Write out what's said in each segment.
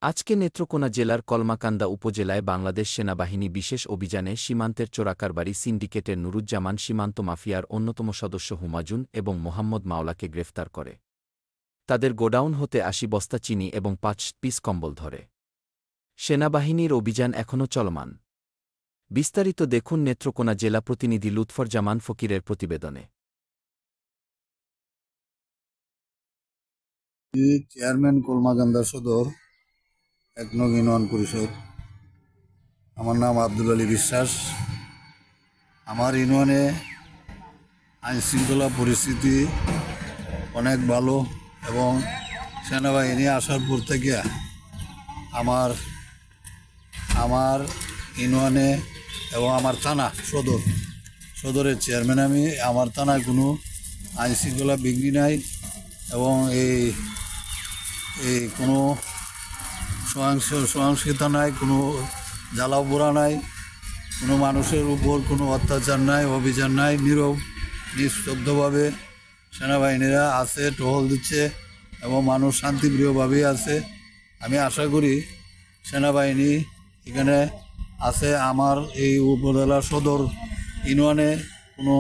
আজকে নেত্রকোনা জেলার কলমাকান্দা উপজেলায় বাংলাদেশ সেনাবাহিনী বিশেষ অভিযানে সীমান্তের চোরাকারবারি সিন্ডিকেটের নুরুজ্জামান সীমান্ত মাফিয়ার অন্যতম সদস্য হুমাজুন এবং মোহাম্মদ মাওলাকে গ্রেফতার করে। তাদের গোডাউন হতে ৮০ বস্তা চিনি এবং ৫ পিস কম্বল ধরে। সেনাবাহিনীর অভিযান এখনও চলমান। বিস্তারিত দেখুন নেত্রকোনা জেলা প্রতিনিধি লুৎফর জামান ফকিরের প্রতিবেদনে। চেয়ারম্যান কলমাকান্দা সদর ১ নং ইউনিয়ন পরিষদ। আমার নাম আব্দুল আলী বিশ্বাস। আমার ইউনিয়নে আইনশৃঙ্খলা পরিস্থিতি অনেক ভালো এবং সেনাবাহিনী আসার পর থেকে আমার ইউনিয়নে এবং আমার থানা সদরের চেয়ারম্যান আমি। আমার থানায় কোনো আইনশৃঙ্খলা বিঘ্নি নাই এবং এই কোনো সহিংসতা নাই, কোনো জ্বালাপোড়া নাই, কোনো মানুষের উপর কোনো অত্যাচার নাই, অভিযান নাই। নীরব নিস্তব্ধভাবে সেনাবাহিনীরা আছে, টহল দিচ্ছে এবং মানুষ শান্তিপ্রিয়ভাবেই আছে। আমি আশা করি সেনাবাহিনী এখানে আছে আমার এই উপজেলা সদর ইউনিয়নে কোনো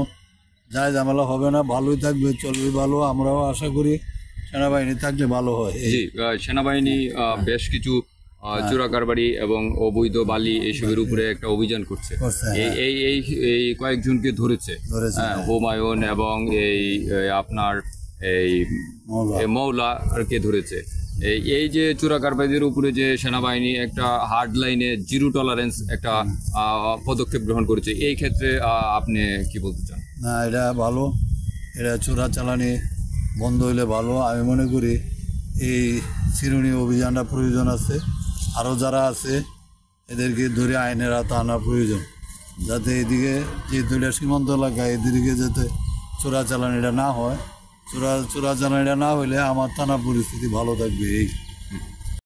ঝামেলা হবে না, ভালোই থাকবে, চলবে ভালো। আমরাও আশা করি সেনাবাহিনী থাকলে ভালো হয়। জি, সেনাবাহিনী বেশ কিছু চোরাকারবারি এবং অবৈধ বালি এইসবের উপরে একটা অভিযান করছে। এই কয়েকজনকে ধরেছে, হুমায়ুন এবং আপনার মৌলাকে ধরেছে। এই যে চোরাকারবারিদের উপরে যে সেনাবাহিনী একটা হার্ড লাইনে জিরো টলারেন্স একটা পদক্ষেপ গ্রহণ করেছে, এই ক্ষেত্রে আপনি কি বলতে চান? না, এটা ভালো। এটা চোরাচালানি বন্ধ হইলে ভালো। আমি মনে করি এই চিরুনি অভিযানটা প্রয়োজন আছে। আরও যারা আছে এদেরকে ধরে আইনের আওতা আনা প্রয়োজন, যাতে এদিকে যে দুইটা সীমান্ত এলাকা এদিকে যাতে চোরাচালানিটা না হয়। চোরাচালানিটা না হইলে আমার থানা পরিস্থিতি ভালো থাকবে। এই